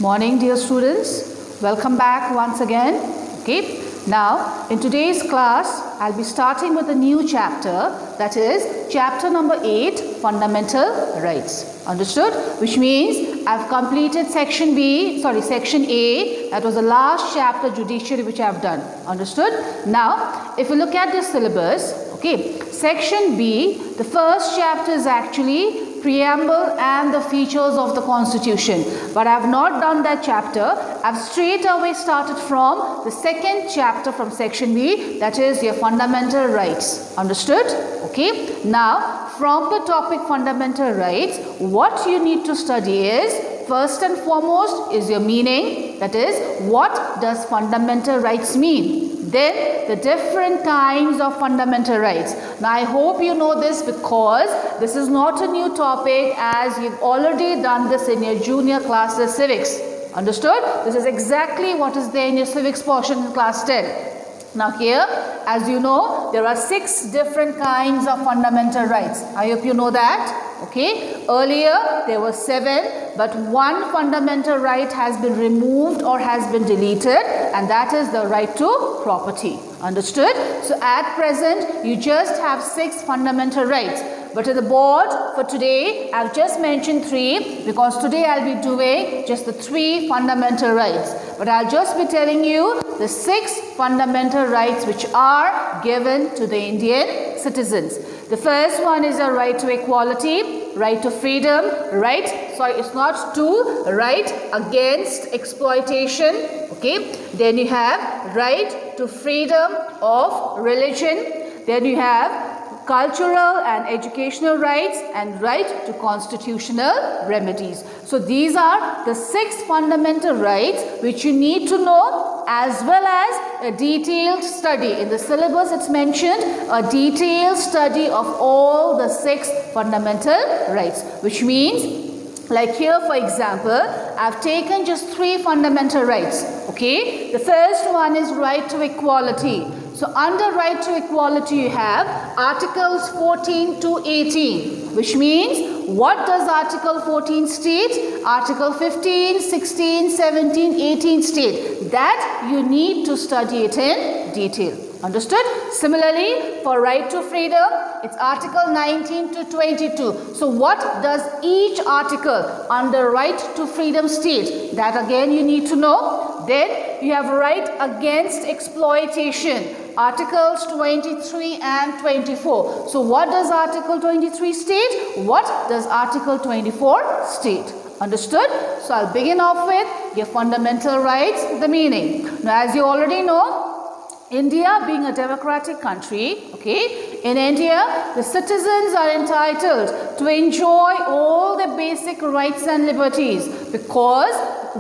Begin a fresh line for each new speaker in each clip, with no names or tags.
Morning, dear students. Welcome back once again. Okay. Now, in today's class, I'll be starting with a new chapter, that is chapter number 8, Fundamental Rights. Understood? Which means I've completed section A. That was the last chapter, Judiciary, which I've done. Understood? Now, if you look at the syllabus, okay, section B, the first chapter is actually Preamble and the Features of the Constitution. But I have not done that chapter. I've straight away started from the second chapter from section B, that is your fundamental rights. Understood? Okay. Now, from the topic fundamental rights, what you need to study is, first and foremost, is your meaning. That is, what does fundamental rights mean? Then the different kinds of fundamental rights. Now I hope you know this because this is not a new topic, as you've already done this in your junior classes civics. Understood? This is exactly what is there in your civics portion in class 10. Now here, as you know, there are 6 different kinds of fundamental rights. I hope you know that. Okay. Earlier there were 7, but one fundamental right has been removed or has been deleted, and that is the right to property. Understood? So at present you just have 6 fundamental rights. But in the board for today, I've just mentioned 3 because today I'll be doing just the 3 fundamental rights. But I'll just be telling you the 6 fundamental rights which are given to the Indian citizens. The first one is a right to equality, right to freedom, right against exploitation. Okay. Then you have right to freedom of religion. Then you have cultural and educational rights and right to constitutional remedies. So these are the 6 fundamental rights which you need to know, as well as a detailed study. In the syllabus it's mentioned a detailed study of all the 6 fundamental rights, which means, like here for example, I've taken just 3 fundamental rights. Okay, the first one is right to equality. So under right to equality you have articles 14 to 18, which means, what does article 14 state? Article 15, 16, 17, 18 state. That you need to study it in detail. Understood? Similarly, for right to freedom, it's article 19 to 22. So what does each article under right to freedom state? That again you need to know. Then you have right against exploitation, articles 23 and 24. So what does article 23 state? What does article 24 state? Understood? So I'll begin off with your fundamental rights, the meaning. Now as you already know, India being a democratic country, okay, in India the citizens are entitled to enjoy all the basic rights and liberties, because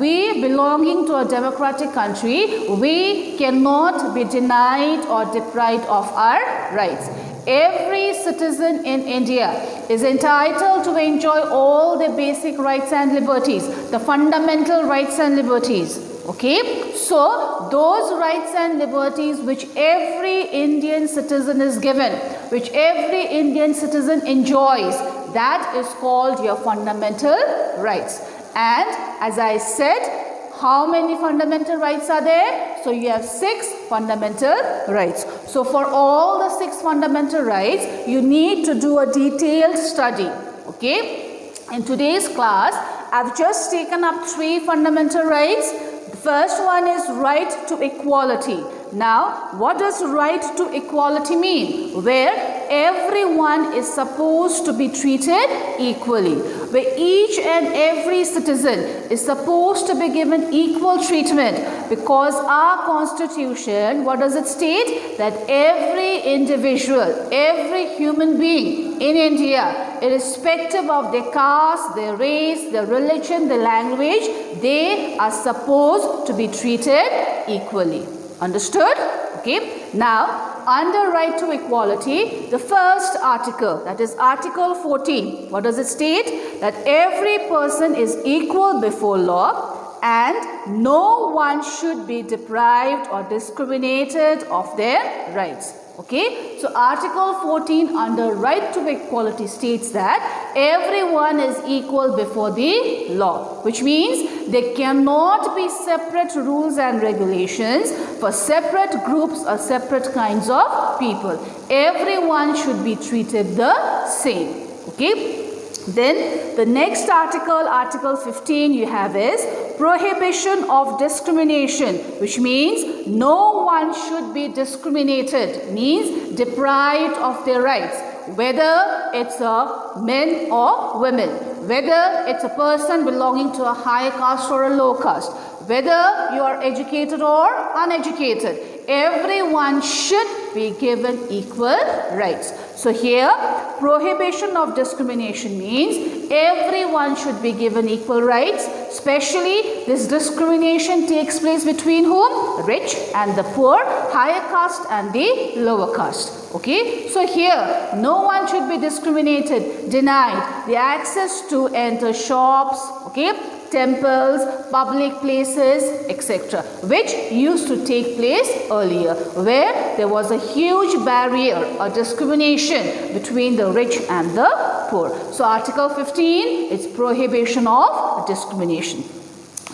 we belonging to a democratic country, we cannot be denied or deprived of our rights. Every citizen in India is entitled to enjoy all the basic rights and liberties, the fundamental rights and liberties. Okay, so those rights and liberties which every Indian citizen is given, which every Indian citizen enjoys, that is called your fundamental rights. And as I said, how many fundamental rights are there? So you have 6 fundamental rights. So for all the 6 fundamental rights, you need to do a detailed study. Okay, in today's class, I've just taken up 3 fundamental rights. The first one is right to equality. Now, what does right to equality mean? Where everyone is supposed to be treated equally, where each and every citizen is supposed to be given equal treatment, because our constitution, what does it state? That every individual, every human being in India, irrespective of their caste, their race, their religion, their language, they are supposed to be treated equally. Understood? Okay. Now, under right to equality, the first article, that is article 14, what does it state? That every person is equal before law and no one should be deprived or discriminated of their rights. Okay, so Article 14 under right to equality states that everyone is equal before the law, which means there cannot be separate rules and regulations for separate groups or separate kinds of people. Everyone should be treated the same. Okay. Then the next article, Article 15, you have is Prohibition of Discrimination, which means no one should be discriminated, means deprived of their rights, whether it's a men or women, whether it's a person belonging to a high caste or a low caste, whether you are educated or uneducated. Everyone should be given equal rights. So here, prohibition of discrimination means everyone should be given equal rights. Especially, this discrimination takes place between whom? Rich and the poor, higher caste and the lower caste. Okay, so here, no one should be discriminated, denied the access to enter shops, okay, temples, public places, etc., which used to take place earlier, where there was a huge barrier or discrimination between the rich and the poor. So Article 15 is prohibition of discrimination.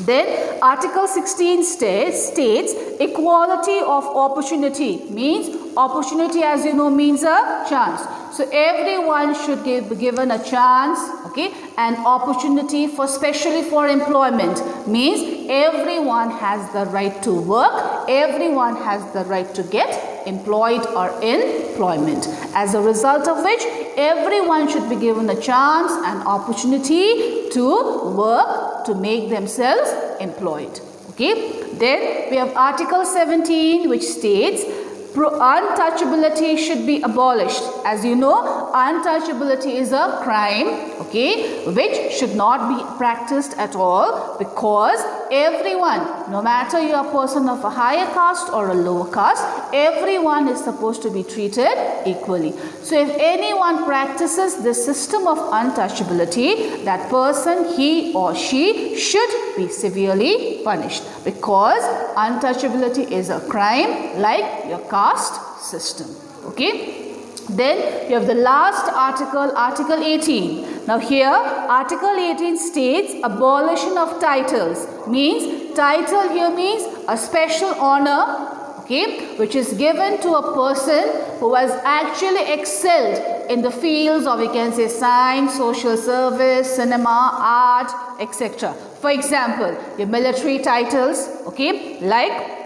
Then Article 16 states equality of opportunity, means opportunity, as you know, means a chance. So everyone should be given a chance, okay, an opportunity for, especially for employment, means everyone has the right to work, everyone has the right to get employed or in employment. As a result of which, everyone should be given a chance and opportunity to work, to make themselves employed. Okay. Then we have Article 17, which states untouchability should be abolished. As you know, untouchability is a crime, okay, which should not be practiced at all, because everyone, no matter you are a person of a higher caste or a lower caste, everyone is supposed to be treated equally. So if anyone practices the system of untouchability, that person, he or she, should be severely punished, because untouchability is a crime like your caste system. Okay. Then you have the last article, Article 18. Now here, Article 18 states abolition of titles. Means, title here means a special honor, okay, which is given to a person who has actually excelled in the fields of, we can say, science, social service, cinema, art, etc. For example, your military titles, okay, like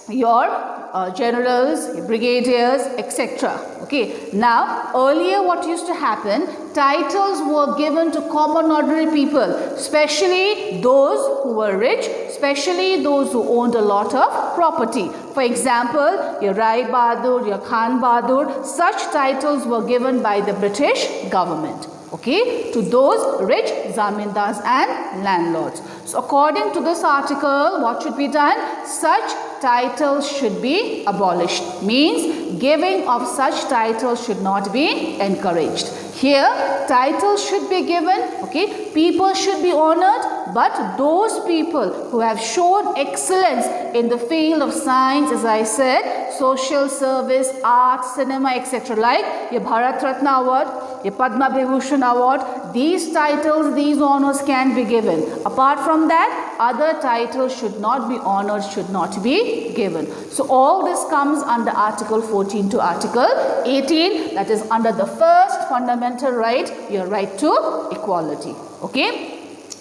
your generals, brigadiers, etc. Okay. Now, earlier what used to happen, titles were given to common ordinary people, especially those who were rich, especially those who owned a lot of property. For example, your Rai Bahadur, your Khan Bahadur, such titles were given by the British government, okay, to those rich zamindars and landlords. So according to this article, what should be done? Such titles should be abolished. Means, giving of such titles should not be encouraged. Here, titles should be given, okay, people should be honored, but those people who have shown excellence in the field of science, as I said, social service, art, cinema, etc., like your Bharat Ratna Award, your Padma Vibhushan Award, these titles, these honors can be given. Apart from that, other titles should not be honored, should not be given. So all this comes under Article 14 to Article 18, that is under the first fundamental right, your right to equality. Okay.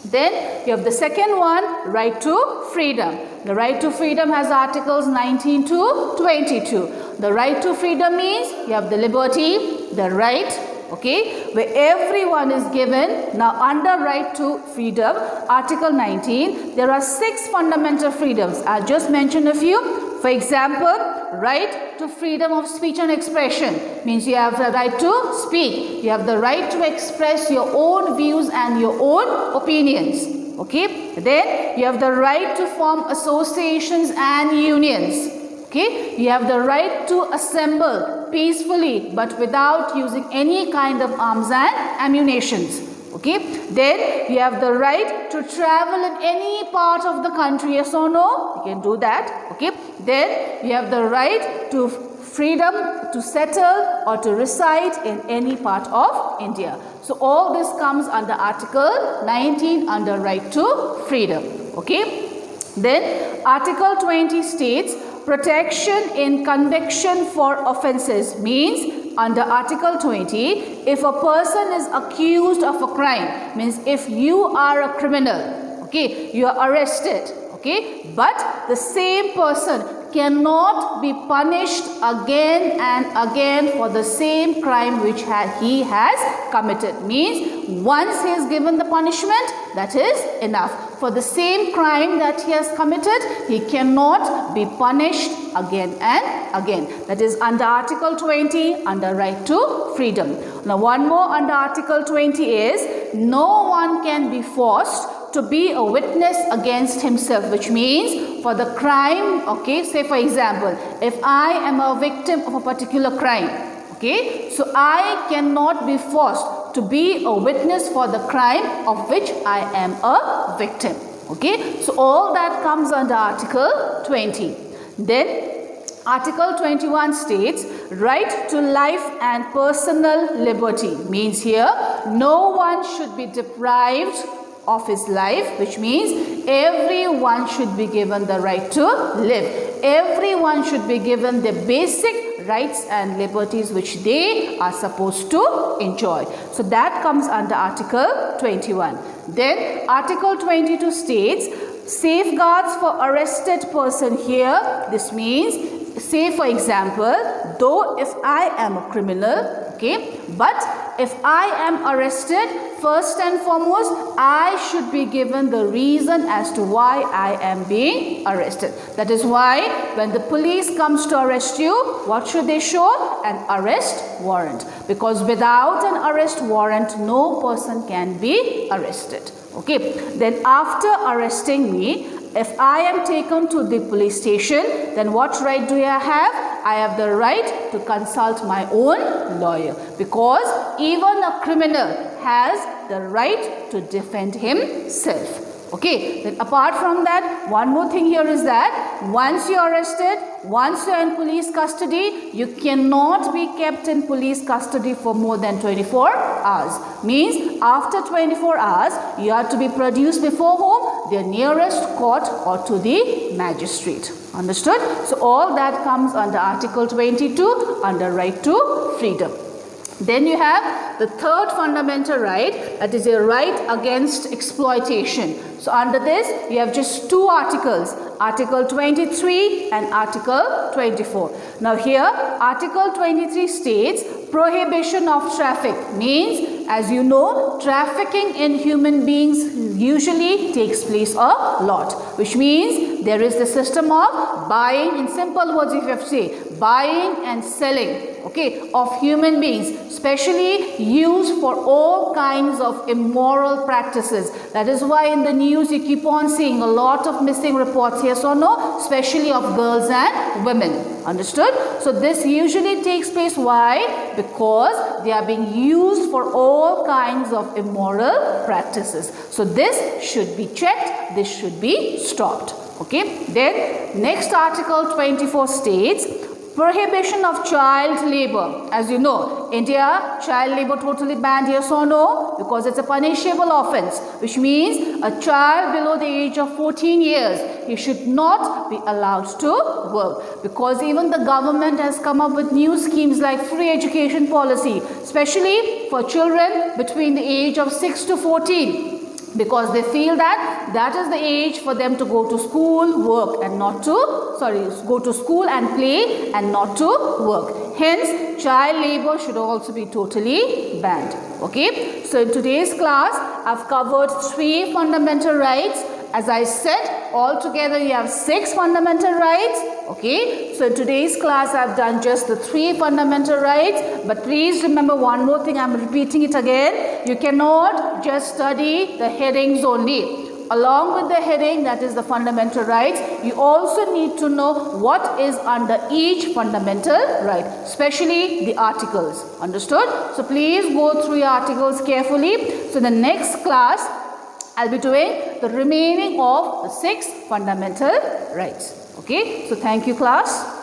Then you have the second one, right to freedom. The right to freedom has Articles 19 to 22. The right to freedom means you have the liberty, the right, okay, where everyone is given. Now under right to freedom, Article 19, there are 6 fundamental freedoms. I just mentioned a few. For example, right to freedom of speech and expression means you have the right to speak. You have the right to express your own views and your own opinions. Okay. Then you have the right to form associations and unions. Okay. You have the right to assemble peacefully but without using any kind of arms and ammunitions. Okay. Then you have the right to travel in any part of the country, yes or no? You can do that. Okay. Then you have the right to freedom to settle or to reside in any part of India. So all this comes under Article 19 under right to freedom. Okay. Then Article 20 states protection in conviction for offences, means under Article 20, if a person is accused of a crime, means if you are a criminal, okay, you are arrested, okay, but the same person cannot be punished again and again for the same crime which he has committed. Means once he is given the punishment, that is enough. For the same crime that he has committed, he cannot be punished again and again. That is under Article 20, under right to freedom. Now one more under Article 20 is no one can be forced to be a witness against himself, which means for the crime, okay, say for example, if I am a victim of a particular crime, okay, so I cannot be forced to be a witness for the crime of which I am a victim, okay. So all that comes under Article 20. Then Article 21 states right to life and personal liberty, means here no one should be deprived of his life, which means everyone should be given the right to live. Everyone should be given the basic rights and liberties which they are supposed to enjoy. So that comes under Article 21. Then Article 22 states safeguards for arrested person here. This means, say for example, though if I am a criminal, okay, but if I am arrested, first and foremost, I should be given the reason as to why I am being arrested. That is why when the police comes to arrest you, what should they show? An arrest warrant. Because without an arrest warrant, no person can be arrested. Okay. Then after arresting me, if I am taken to the police station, then what right do I have? I have the right to consult my own lawyer, because even a criminal has the right to defend himself. Okay, then apart from that, one more thing here is that once you are arrested, once you are in police custody, you cannot be kept in police custody for more than 24 hours. Means after 24 hours, you have to be produced before whom? The nearest court or to the magistrate. Understood? So all that comes under Article 22, under right to freedom. Then you have the third fundamental right, that is a right against exploitation. So under this, you have just two articles, Article 23 and Article 24. Now here, Article 23 states prohibition of traffic, means as you know, trafficking in human beings usually takes place a lot, which means there is the system of buying, in simple words if you have to say, buying and selling, okay, of human beings, especially used for all kinds of immoral practices. That is why in the news you keep on seeing a lot of missing reports, yes or no, especially of girls and women. Understood? So this usually takes place. Why? Because they are being used for all kinds of immoral practices. So this should be checked, this should be stopped. Okay. Then next Article 24 states prohibition of child labor. As you know, India, child labor totally banned, yes or no? Because it's a punishable offense, which means a child below the age of 14 years, he should not be allowed to work. Because even the government has come up with new schemes like free education policy, especially for children between the age of 6 to 14. Because they feel that that is the age for them to go to school, work and not to, go to school and play and not to work. Hence, child labor should also be totally banned. Okay. So in today's class, I've covered 3 fundamental rights. As I said, altogether you have 6 fundamental rights. Okay. So in today's class, I've done just the 3 fundamental rights. But please remember one more thing, I'm repeating it again. You cannot just study the headings only. Along with the heading, that is the fundamental rights, you also need to know what is under each fundamental right, especially the articles. Understood? So please go through your articles carefully. So in the next class, I'll be doing the remaining of the 6 fundamental rights. Okay, so thank you class.